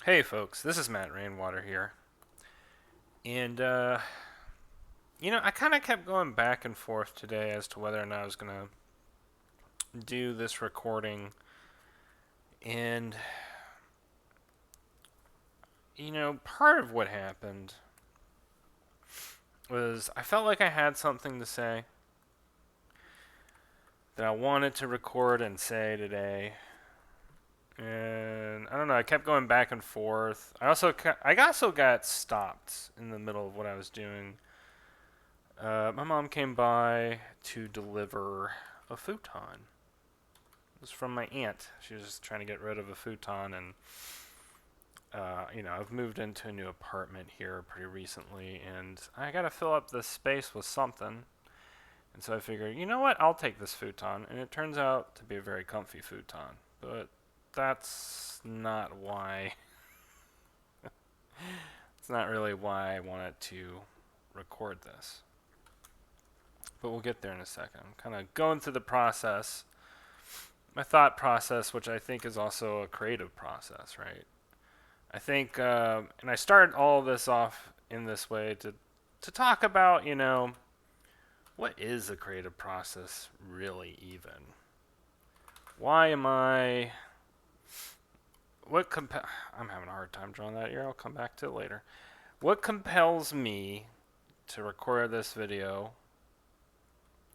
Hey folks, this is Matt Rainwater here. And, I kind of kept going back and forth today as to whether or not I was going to do this recording. And, part of what happened was I felt like I had something to say that I wanted to record and say today. And I don't know, I kept going back and forth. I also got stopped in the middle of what I was doing. My mom came by to deliver a futon. It was from my aunt. She was just trying to get rid of a futon, and I've moved into a new apartment here pretty recently, and I gotta fill up this space with something. And so I figured, you know what? I'll take this futon, and it turns out to be a very comfy futon. But that's not why. It's not really why I wanted to record this. But we'll get there in a second. I'm kind of going through the process, my thought process, which I think is also a creative process, right? I think, and I started all of this off in this way to talk about, what is a creative process really even? Why am I? I'm having a hard time drawing that here. I'll come back to it later. What compels me to record this video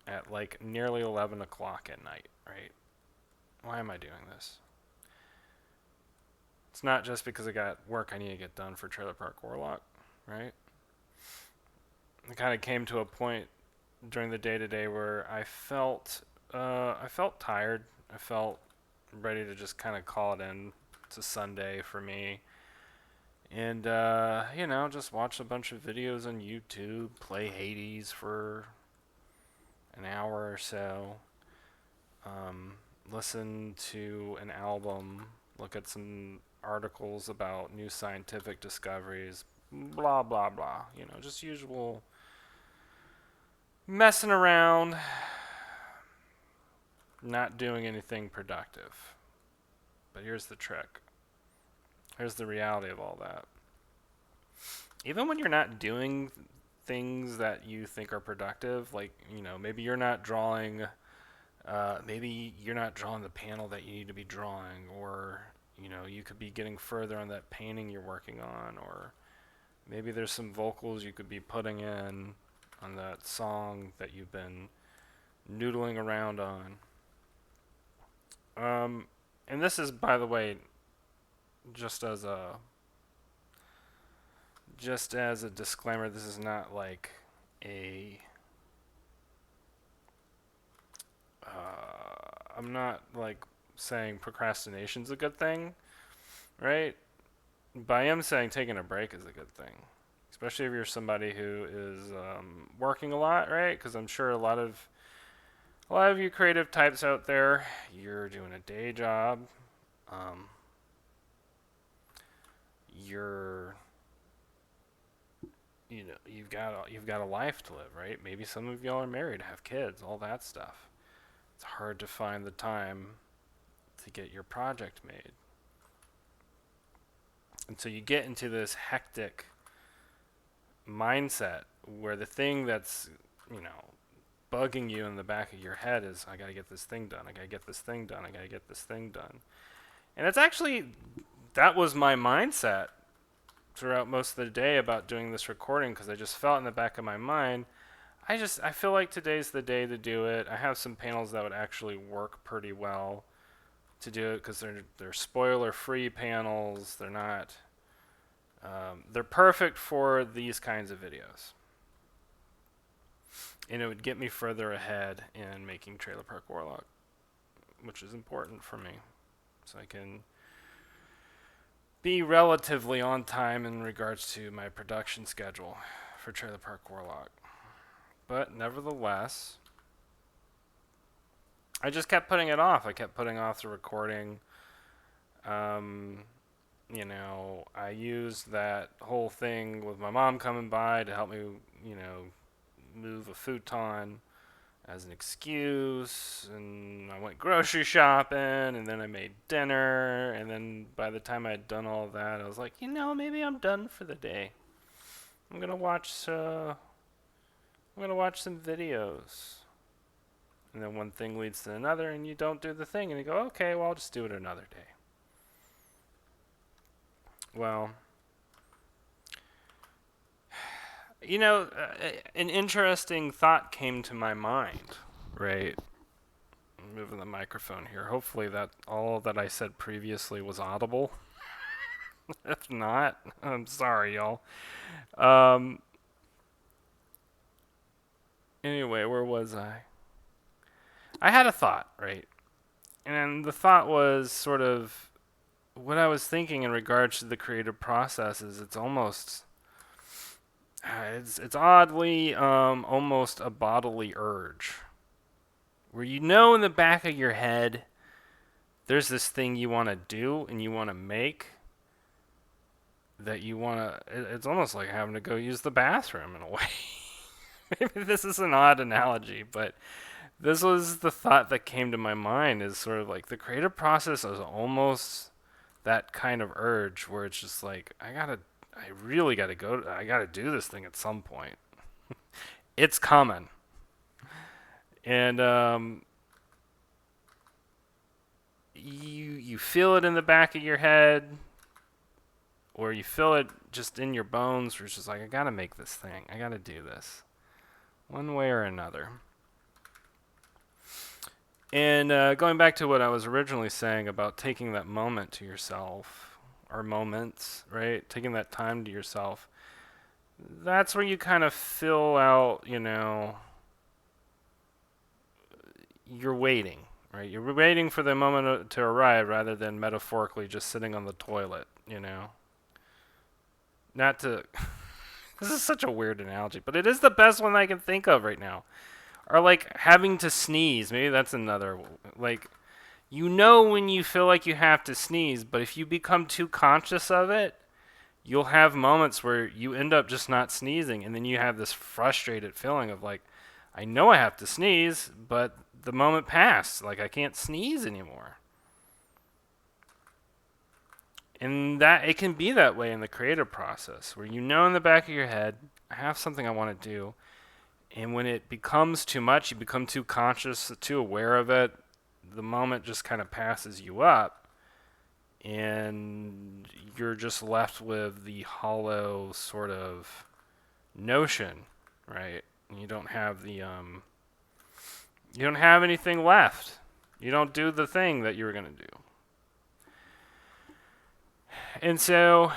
at like nearly 11 o'clock at night, right? Why am I doing this? It's not just because I got work I need to get done for Trailer Park Warlock, right? It kind of came to a point during the day today where I felt tired. I felt ready to just kind of call it in. It's a Sunday for me, and just watch a bunch of videos on YouTube, play Hades for an hour or so, listen to an album, look at some articles about new scientific discoveries, blah blah blah. Just usual messing around, not doing anything productive. But here's the trick. Here's the reality of all that. Even when you're not doing things that you think are productive, like, maybe you're not drawing maybe you're not drawing the panel that you need to be drawing, or you could be getting further on that painting you're working on, or maybe there's some vocals you could be putting in on that song that you've been noodling around on. And this is, by the way, just as a disclaimer, this is not like a I'm not like saying procrastination's a good thing, right? But I am saying taking a break is a good thing, especially if you're somebody who is working a lot, right? Because I'm sure a lot of you creative types out there, you're doing a day job. Um, you're you've got a life to live, right? Maybe some of y'all are married, have kids, all that stuff. It's hard to find the time to get your project made. And so you get into this hectic mindset where the thing that's, bugging you in the back of your head is, I got to get this thing done. I got to get this thing done. I got to get this thing done. And it's actually, that was my mindset throughout most of the day about doing this recording, because I just felt in the back of my mind, I feel like today's the day to do it. I have some panels that would actually work pretty well to do it, because they're spoiler free panels. They're not they're perfect for these kinds of videos, and it would get me further ahead in making Trailer Park Warlock, which is important for me, so I can be relatively on time in regards to my production schedule for Trailer Park Warlock. But nevertheless, I just kept putting it off. I kept putting off the recording. I used that whole thing with my mom coming by to help me, move a futon. as an excuse, and I went grocery shopping, and then I made dinner, and then by the time I had done all that, I was like, maybe I'm done for the day. I'm gonna watch. I'm gonna watch some videos, and then one thing leads to another, and you don't do the thing, and you go, okay, well, I'll just do it another day. Well, an interesting thought came to my mind, right? I'm moving the microphone here. Hopefully that all that I said previously was audible. If not, I'm sorry, y'all. Um, anyway, where was I? I had a thought, right? And the thought was sort of what I was thinking in regards to the creative process is it's almost it's oddly almost a bodily urge where in the back of your head there's this thing you want to do and you want to make that you want to it's almost like having to go use the bathroom in a way. Maybe this is an odd analogy, but this was the thought that came to my mind is sort of like the creative process is almost that kind of urge where it's just like I really gotta I gotta do this thing at some point. It's coming. And you feel it in the back of your head, or you feel it just in your bones, where it's just like I gotta make this thing. I gotta do this, one way or another. And going back to what I was originally saying about taking that moment to yourself, or moments, right? Taking that time to yourself. That's where you kind of fill out, you're waiting, right? You're waiting for the moment to arrive rather than metaphorically just sitting on the toilet, Not to. This is such a weird analogy, but it is the best one I can think of right now. Or like having to sneeze. Maybe that's another. Like, when you feel like you have to sneeze, but if you become too conscious of it, you'll have moments where you end up just not sneezing, and then you have this frustrated feeling of like, I know I have to sneeze, but the moment passed. Like, I can't sneeze anymore. And that it can be that way in the creative process, where in the back of your head, I have something I want to do, and when it becomes too much, you become too conscious, too aware of it, the moment just kind of passes you up, and you're just left with the hollow sort of notion, right? You don't have you don't have anything left. You don't do the thing that you were going to do. And so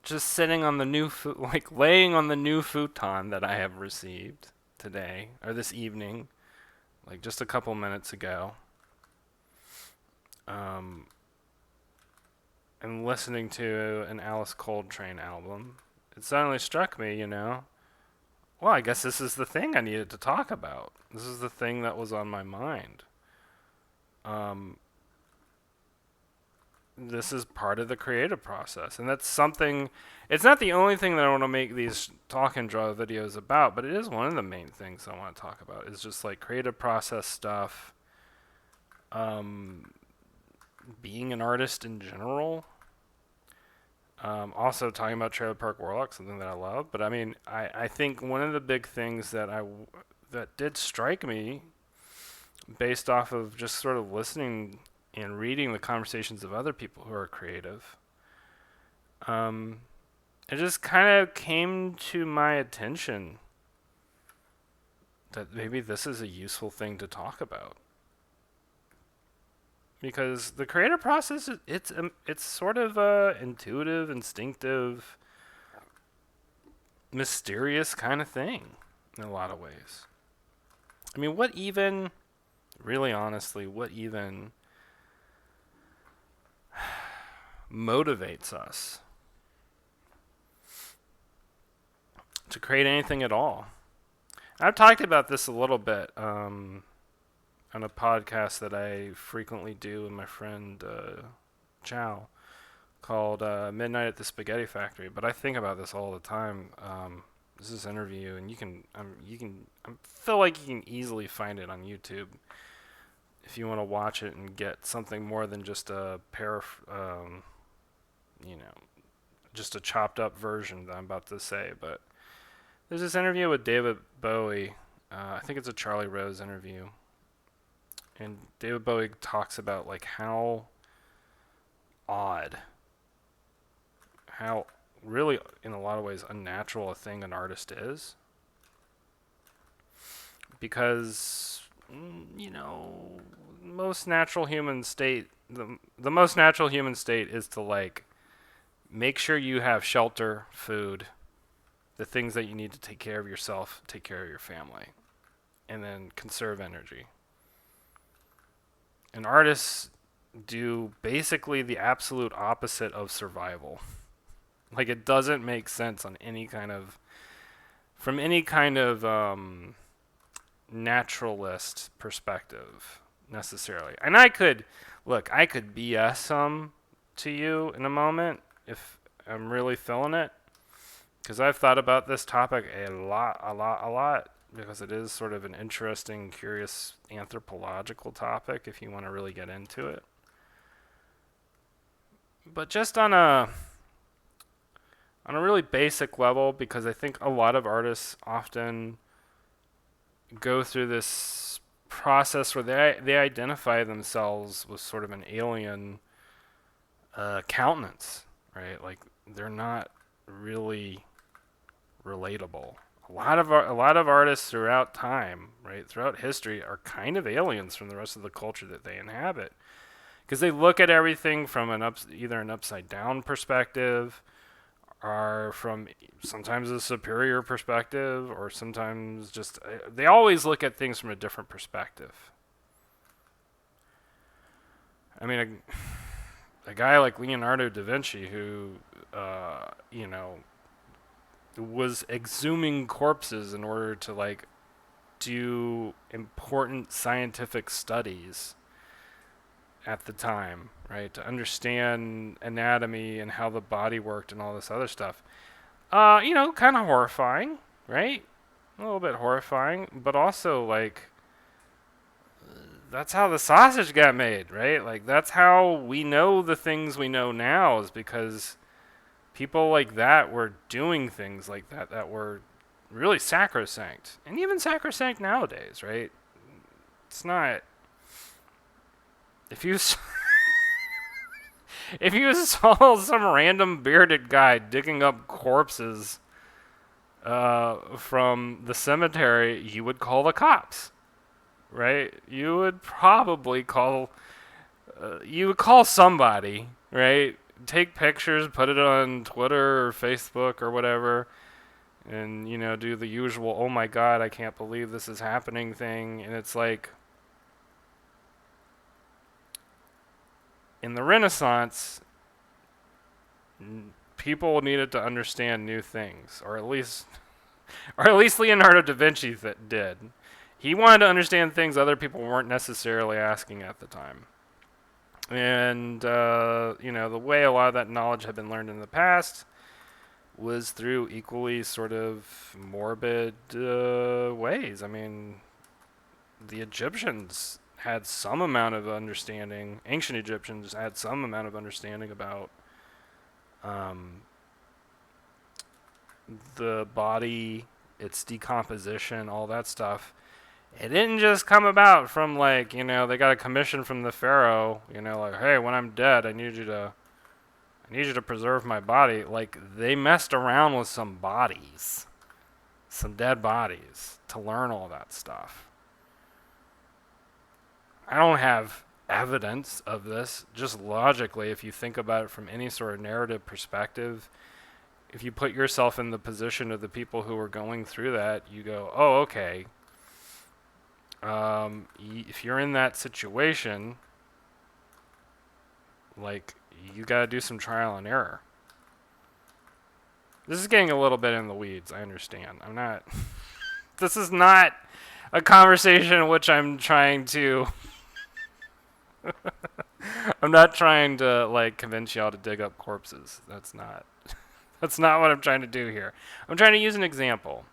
just sitting on the laying on the new futon that I have received today, or this evening, like just a couple minutes ago, and listening to an Alice Coltrane album, it suddenly struck me, well, I guess this is the thing I needed to talk about. This is the thing that was on my mind. This is part of the creative process, and that's something. It's not the only thing that I want to make these talk and draw videos about, but it is one of the main things I want to talk about. Is just like creative process stuff, being an artist in general. Also talking about Trailer Park Warlock, something that I love. But I mean, I think one of the big things that that did strike me, based off of just sort of listening and reading the conversations of other people who are creative, it just kind of came to my attention that maybe this is a useful thing to talk about. Because the creative process, it's sort of intuitive, instinctive, mysterious kind of thing in a lot of ways. I mean, really honestly, what even motivates us to create anything at all? I've talked about this a little bit on a podcast that I frequently do with my friend Chow, called Midnight at the Spaghetti Factory. But I think about this all the time. There's this interview, and I feel like you can easily find it on YouTube if you want to watch it and get something more than just a you know, just a chopped up version that I'm about to say. But there's this interview with David Bowie. I think it's a Charlie Rose interview, and David Bowie talks about like how odd, how really in a lot of ways unnatural a thing an artist is, because most natural human state the most natural human state is to like make sure you have shelter, food, the things that you need to take care of yourself, take care of your family, and then conserve energy. And artists do basically the absolute opposite of survival. Like it doesn't make sense on any kind of from any kind of naturalist perspective necessarily. And I could BS some to you in a moment if I'm really feeling it, because I've thought about this topic a lot, because it is sort of an interesting, curious anthropological topic if you want to really get into it. But just on a really basic level, because I think a lot of artists often go through this process where they identify themselves with sort of an alien countenance, right? Like they're not really relatable. A lot of artists throughout time, right, throughout history, are kind of aliens from the rest of the culture that they inhabit, because they look at everything from either an upside down perspective, or from sometimes a superior perspective, or sometimes just they always look at things from a different perspective. I mean, a guy like Leonardo da Vinci, who was exhuming corpses in order to like do important scientific studies at the time, right? To understand anatomy and how the body worked and all this other stuff. Kind of horrifying, right? A little bit horrifying, but also like that's how the sausage got made, right? Like that's how we know the things we know now, is because people like that were doing things like that were really sacrosanct, and even sacrosanct nowadays, right? It's not. If you if you saw some random bearded guy digging up corpses from the cemetery, you would call the cops, right? You would probably call somebody, right? Take pictures, put it on Twitter or Facebook or whatever, and do the usual "oh my god, I can't believe this is happening" thing. And it's like, in the Renaissance, people needed to understand new things, or at least Leonardo da Vinci did. He wanted to understand things other people weren't necessarily asking at the time. And the way a lot of that knowledge had been learned in the past was through equally sort of morbid ways. I mean, the Egyptians had some amount of understanding. Ancient Egyptians had some amount of understanding about the body, its decomposition, all that stuff. It didn't just come about from like, they got a commission from the pharaoh, like, hey, when I'm dead, I need you to preserve my body. Like, they messed around with some bodies, some dead bodies, to learn all that stuff. I don't have evidence of this. Just logically, if you think about it from any sort of narrative perspective, if you put yourself in the position of the people who were going through that, you go, oh, okay. If you're in that situation, like, you gotta do some trial and error. This is getting a little bit in the weeds, I understand. This is not a conversation in which I'm trying to I'm not trying to like convince y'all to dig up corpses. That's not That's not what I'm trying to do here. I'm trying to use an example.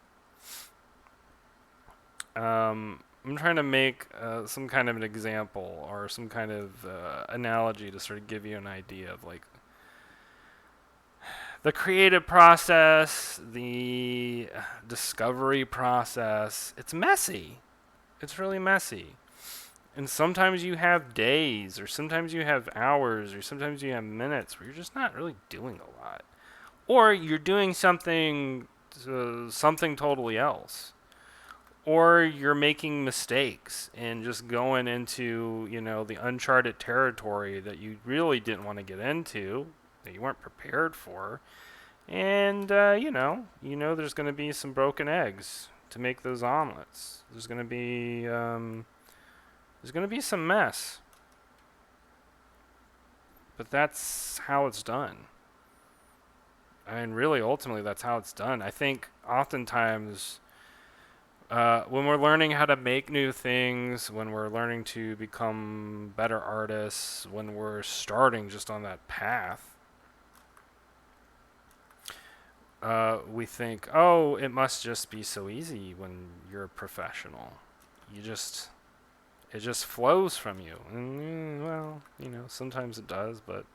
I'm trying to make some kind of an example or some kind of analogy to sort of give you an idea of like the creative process, the discovery process. It's messy. It's really messy. And sometimes you have days, or sometimes you have hours, or sometimes you have minutes where you're just not really doing a lot. Or you're doing something totally else. Or you're making mistakes and just going into, the uncharted territory that you really didn't want to get into, that you weren't prepared for. And there's going to be some broken eggs to make those omelets. There's going to be some mess. But that's how it's done. I mean, really, ultimately, that's how it's done. I think oftentimes when we're learning how to make new things, when we're learning to become better artists, when we're starting just on that path, we think, oh, it must just be so easy when you're a professional. It just flows from you. And, well, sometimes it does, but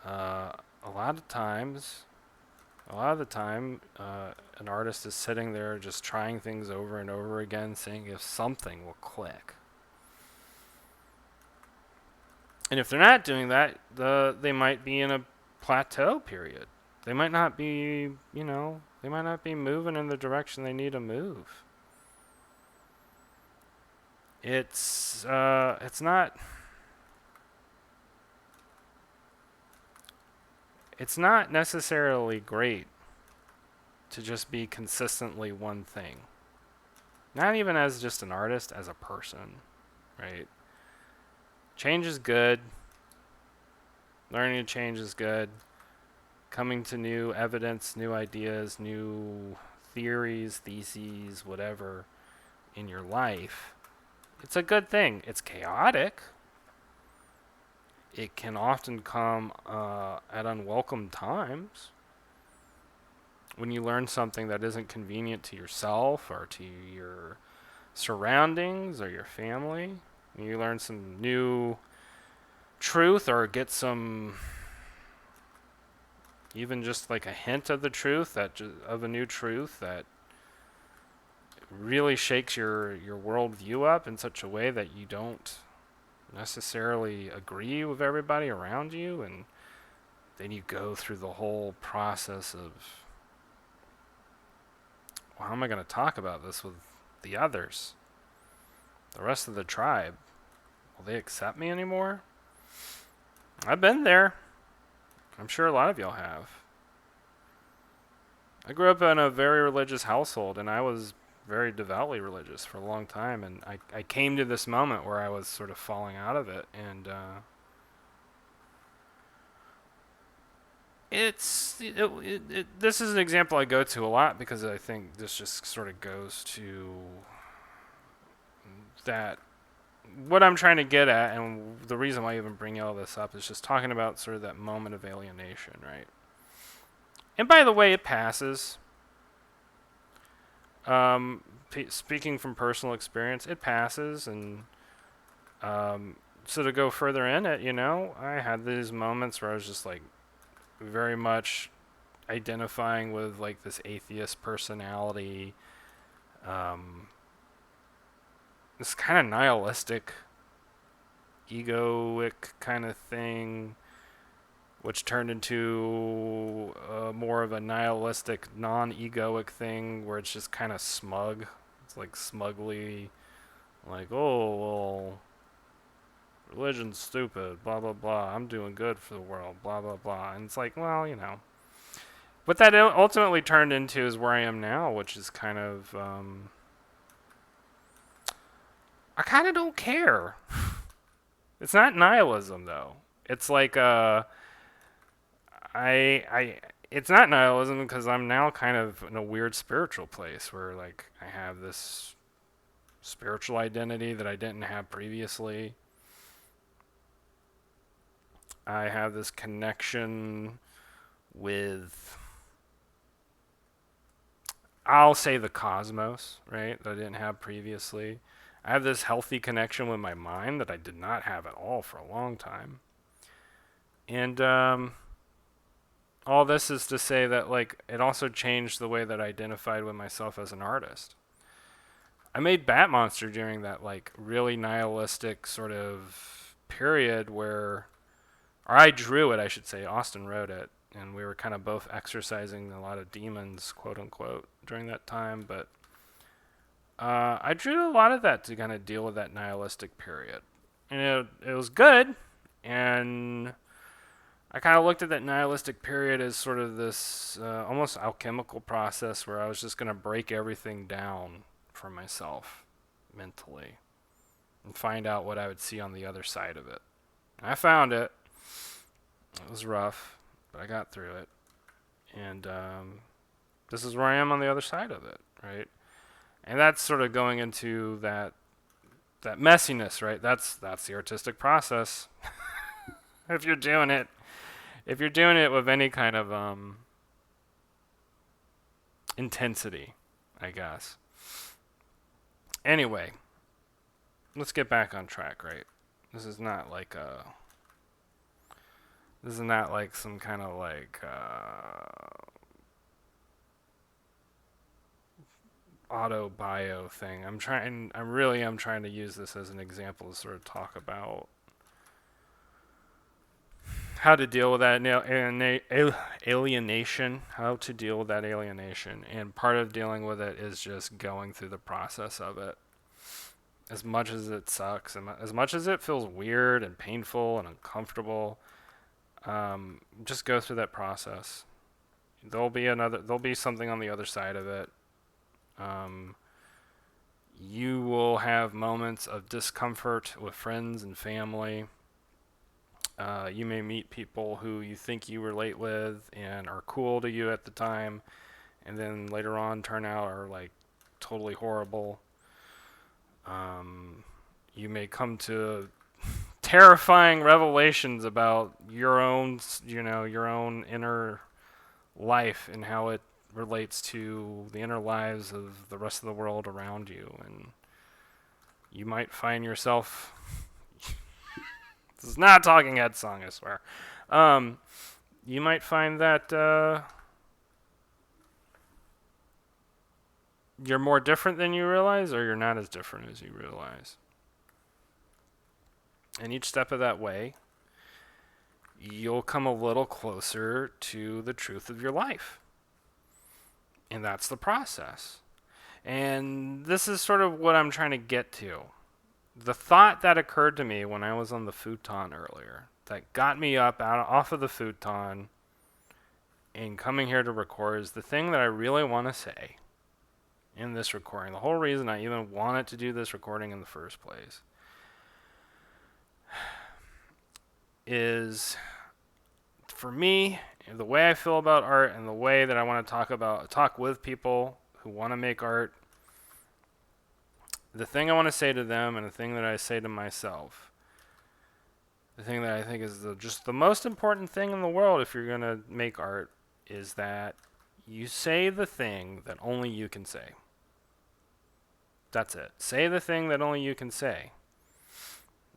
uh, a lot of times, an artist is sitting there just trying things over and over again, seeing if something will click. And if they're not doing that, they might be in a plateau period. They might not be, they might not be moving in the direction they need to move. It's not necessarily great to just be consistently one thing. Not even as just an artist, as a person, right? Change is good. Learning to change is good. Coming to new evidence, new ideas, new theories, theses, whatever in your life, it's a good thing. It's chaotic. It can often come at unwelcome times. When you learn something that isn't convenient to yourself or to your surroundings or your family, when you learn some new truth or get some, even just like a hint of the truth, of a new truth that really shakes your worldview up in such a way that you don't necessarily agree with everybody around you, and then you go through the whole process of, well, how am I going to talk about this with the others, the rest of the tribe? Will they accept me anymore? I've been there. I'm sure a lot of y'all have. I grew up in a very religious household, and I was very devoutly religious for a long time, and I came to this moment where I was sort of falling out of it, and this is an example I go to a lot because I think this just sort of goes to that, what I'm trying to get at, and the reason why I even bring all this up is just talking about sort of that moment of alienation, right? And by the way, it passes. Speaking from personal experience, it passes, and so to go further in it, I had these moments where I was just like very much identifying with like this atheist personality, this kind of nihilistic, egoic kind of thing, which turned into more of a nihilistic, non-egoic thing where it's just kind of smug. It's like smugly, like, oh, well, religion's stupid, blah, blah, blah. I'm doing good for the world, blah, blah, blah. And it's like, well, What that ultimately turned into is where I am now, which is kind of, I kind of don't care. It's not nihilism, though. It's like, it's not nihilism because I'm now kind of in a weird spiritual place where like I have this spiritual identity that I didn't have previously. I have this connection with, I'll say, the cosmos, right? That I didn't have previously. I have this healthy connection with my mind that I did not have at all for a long time. And all this is to say that, like, it also changed the way that I identified with myself as an artist. I made Bat Monster during that, like, really nihilistic sort of period where, or I drew it, I should say. Austin wrote it, and we were kind of both exercising a lot of demons, quote unquote, during that time. But I drew a lot of that to kind of deal with that nihilistic period. And it was good, and I kind of looked at that nihilistic period as sort of this almost alchemical process where I was just going to break everything down for myself mentally and find out what I would see on the other side of it. And I found it. It was rough, but I got through it. And this is where I am on the other side of it, right? And that's sort of going into that messiness, right? That's the artistic process. if you're doing it with any kind of intensity, I guess. Anyway, let's get back on track, right? This is not like some kind of like auto bio thing. I really am trying to use this as an example to sort of talk about how to deal with that alienation, and part of dealing with it is just going through the process of it. As much as it sucks, and as much as it feels weird and painful and uncomfortable, just go through that process. There'll be something on the other side of it. You will have moments of discomfort with friends and family. You may meet people who you think you relate with and are cool to you at the time, and then later on turn out are like totally horrible. You may come to terrifying revelations about your own inner life and how it relates to the inner lives of the rest of the world around you, and you might find yourself this is not a Talking Head song, I swear. You might find that you're more different than you realize, or you're not as different as you realize. And each step of that way, you'll come a little closer to the truth of your life. And that's the process. And this is sort of what I'm trying to get to. The thought that occurred to me when I was on the futon earlier, that got me up off of the futon and coming here to record, is the thing that I really want to say in this recording. The whole reason I even wanted to do this recording in the first place is, for me, the way I feel about art and the way that I want to talk with people who want to make art, the thing I want to say to them and the thing that I say to myself, the thing that I think is just the most important thing in the world if you're going to make art, is that you say the thing that only you can say. That's it. Say the thing that only you can say.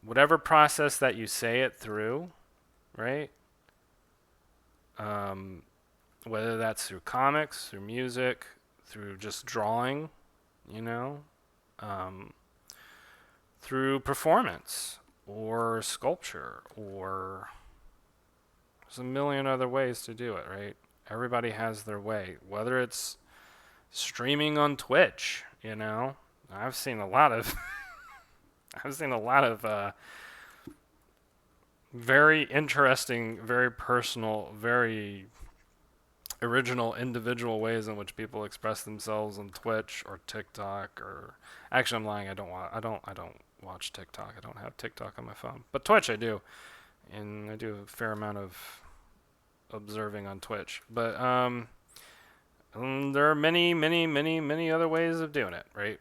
Whatever process that you say it through, right? Whether that's through comics, through music, through just drawing, through performance or sculpture, or there's a million other ways to do it, right? Everybody has their way. Whether it's streaming on Twitch, I've seen a lot of very interesting, very personal, very original individual ways in which people express themselves on Twitch or TikTok. Or actually, I'm lying. I don't watch TikTok. I don't have TikTok on my phone, but Twitch I do, and I do a fair amount of observing on Twitch. But there are many, many, many, many other ways of doing it, right?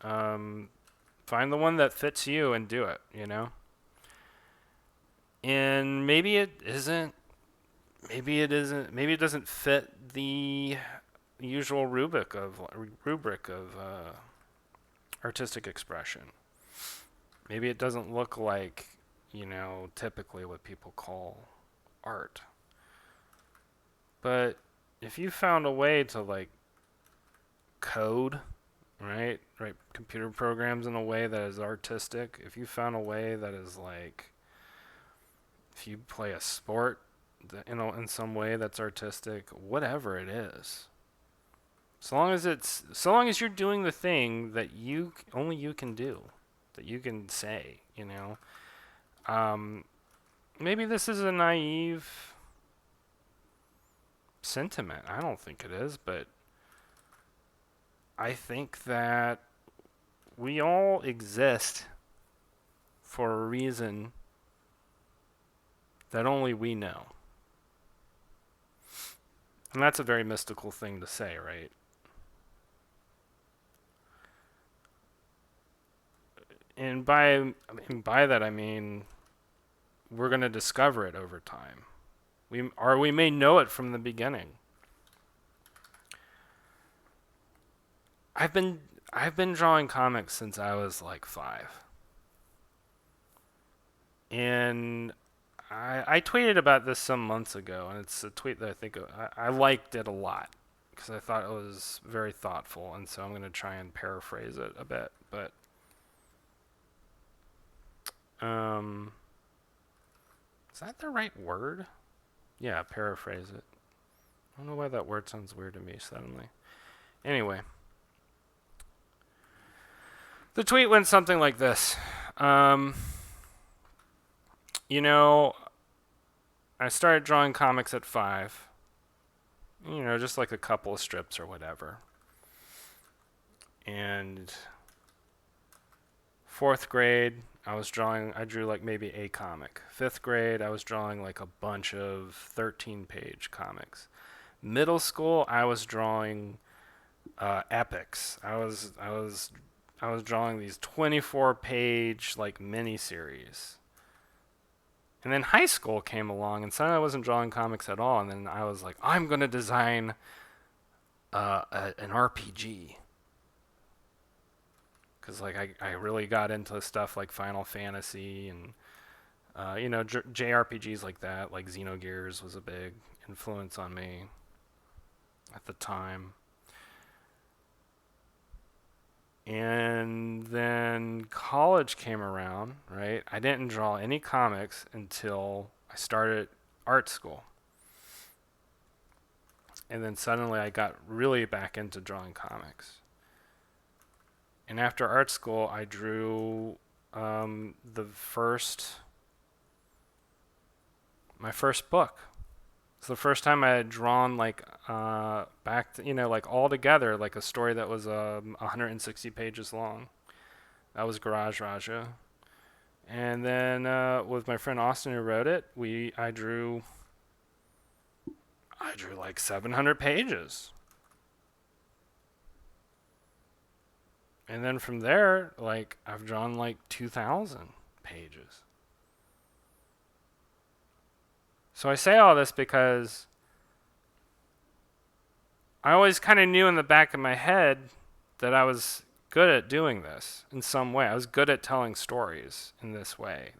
Find the one that fits you and do it, And maybe it isn't maybe it doesn't fit the usual rubric of artistic expression. Maybe it doesn't look like, typically what people call art. But if you found a way to like code, right? Write computer programs in a way that is artistic, if you found a way that is like, if you play a sport in some way that's artistic, whatever it is, so long as you're doing the thing that only you can do, that you can say, maybe this is a naive sentiment. I don't think it is, but I think that we all exist for a reason that only we know. And that's a very mystical thing to say, right? And by that I mean we're going to discover it over time. We may know it from the beginning. I've been drawing comics since I was like 5. And I tweeted about this some months ago, and it's a tweet that I think I liked it a lot because I thought it was very thoughtful, and so I'm going to try and paraphrase it a bit. But is that the right word? Yeah, paraphrase it. I don't know why that word sounds weird to me suddenly. Anyway, the tweet went something like this. I started drawing comics at 5. Just like a couple of strips or whatever. And 4th grade, I drew like maybe a comic. 5th grade, I was drawing like a bunch of 13-page comics. Middle school, I was drawing epics. I was drawing these 24-page like mini-series. And then high school came along, and suddenly I wasn't drawing comics at all. And then I was like, I'm going to design an RPG. Because like I really got into stuff like Final Fantasy and, JRPGs like that. Like Xenogears was a big influence on me at the time. And then college came around, right? I didn't draw any comics until I started art school. And then suddenly I got really back into drawing comics. And after art school, I drew my first book. It's the first time I had drawn like like all together, like a story that was 160 pages long. That was Garage Raja. And then with my friend Austin who wrote it, I drew like 700 pages. And then from there, like I've drawn like 2,000 pages. So I say all this because I always kind of knew in the back of my head that I was good at doing this in some way. I was good at telling stories in this way.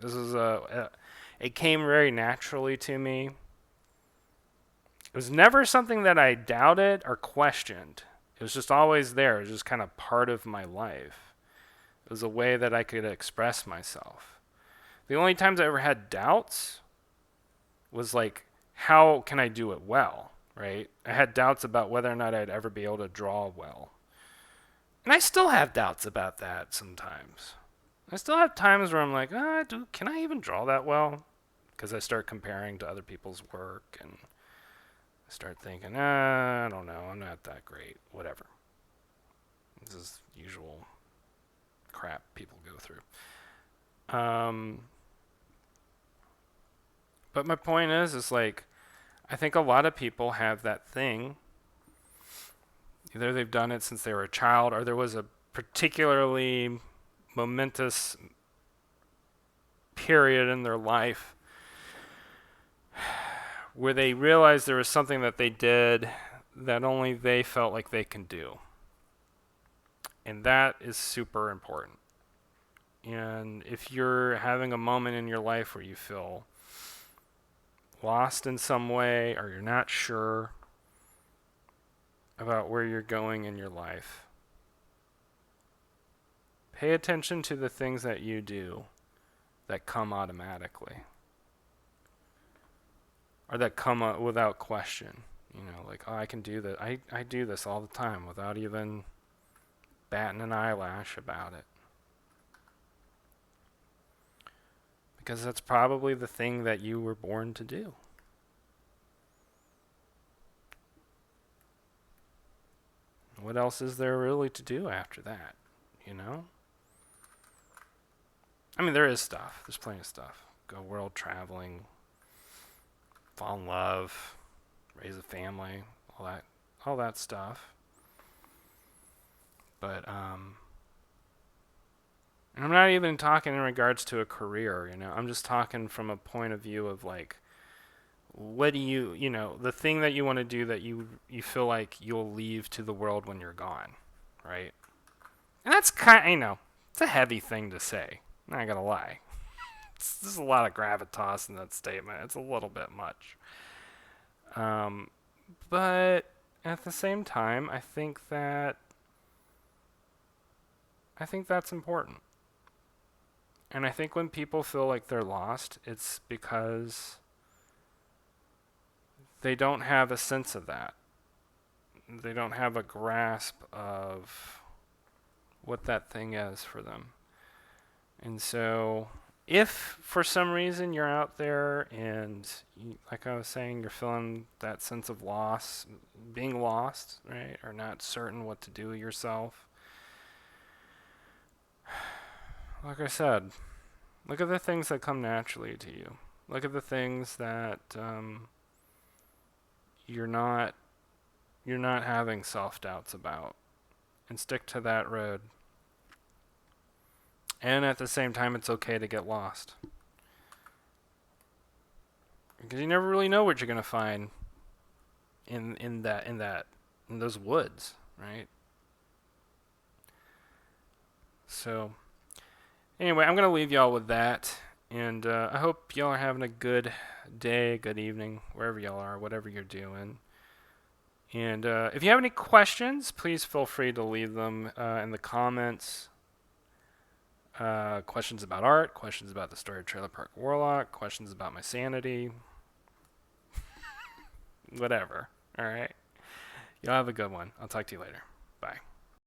It came very naturally to me. It was never something that I doubted or questioned. It was just always there. It was just kind of part of my life. It was a way that I could express myself. The only times I ever had doubts was like, how can I do it well, right? I had doubts about whether or not I'd ever be able to draw well. And I still have doubts about that sometimes. I still have times where I'm like, can I even draw that well? Because I start comparing to other people's work and I start thinking, I don't know, I'm not that great, whatever. This is usual crap people go through. But my point is like, I think a lot of people have that thing. Either they've done it since they were a child, or there was a particularly momentous period in their life where they realized there was something that they did that only they felt like they can do. And that is super important. And if you're having a moment in your life where you feel lost in some way or you're not sure about where you're going in your life, pay attention to the things that you do that come automatically or that come without question. You know, like, oh, I can do that. I do this all the time without even batting an eyelash about it. Because that's probably the thing that you were born to do. What else is there really to do after that? You know? I mean, there is stuff. There's plenty of stuff. Go world traveling, fall in love, raise a family, all that stuff. But and I'm not even talking in regards to a career, you know. I'm just talking from a point of view of like, what do you know, the thing that you want to do that you feel like you'll leave to the world when you're gone, right? And that's kind of, you know, it's a heavy thing to say. I'm not gonna lie. There's a lot of gravitas in that statement. It's a little bit much. But at the same time, I think that's important. And I think when people feel like they're lost, it's because they don't have a sense of that. They don't have a grasp of what that thing is for them. And so, if for some reason you're out there and, like I was saying, you're feeling that sense of loss, being lost, right, or not certain what to do with yourself, like I said, look at the things that come naturally to you. Look at the things that you're not having self-doubts about, and stick to that road. And at the same time, it's okay to get lost, because you never really know what you're gonna find in those woods, right? So anyway, I'm gonna leave y'all with that, and I hope y'all are having a good day, good evening, wherever y'all are, whatever you're doing. And if you have any questions, please feel free to leave them in the comments. Questions about art, questions about the story of Trailer Park Warlock, questions about my sanity, whatever. All right. Y'all have a good one. I'll talk to you later. Bye.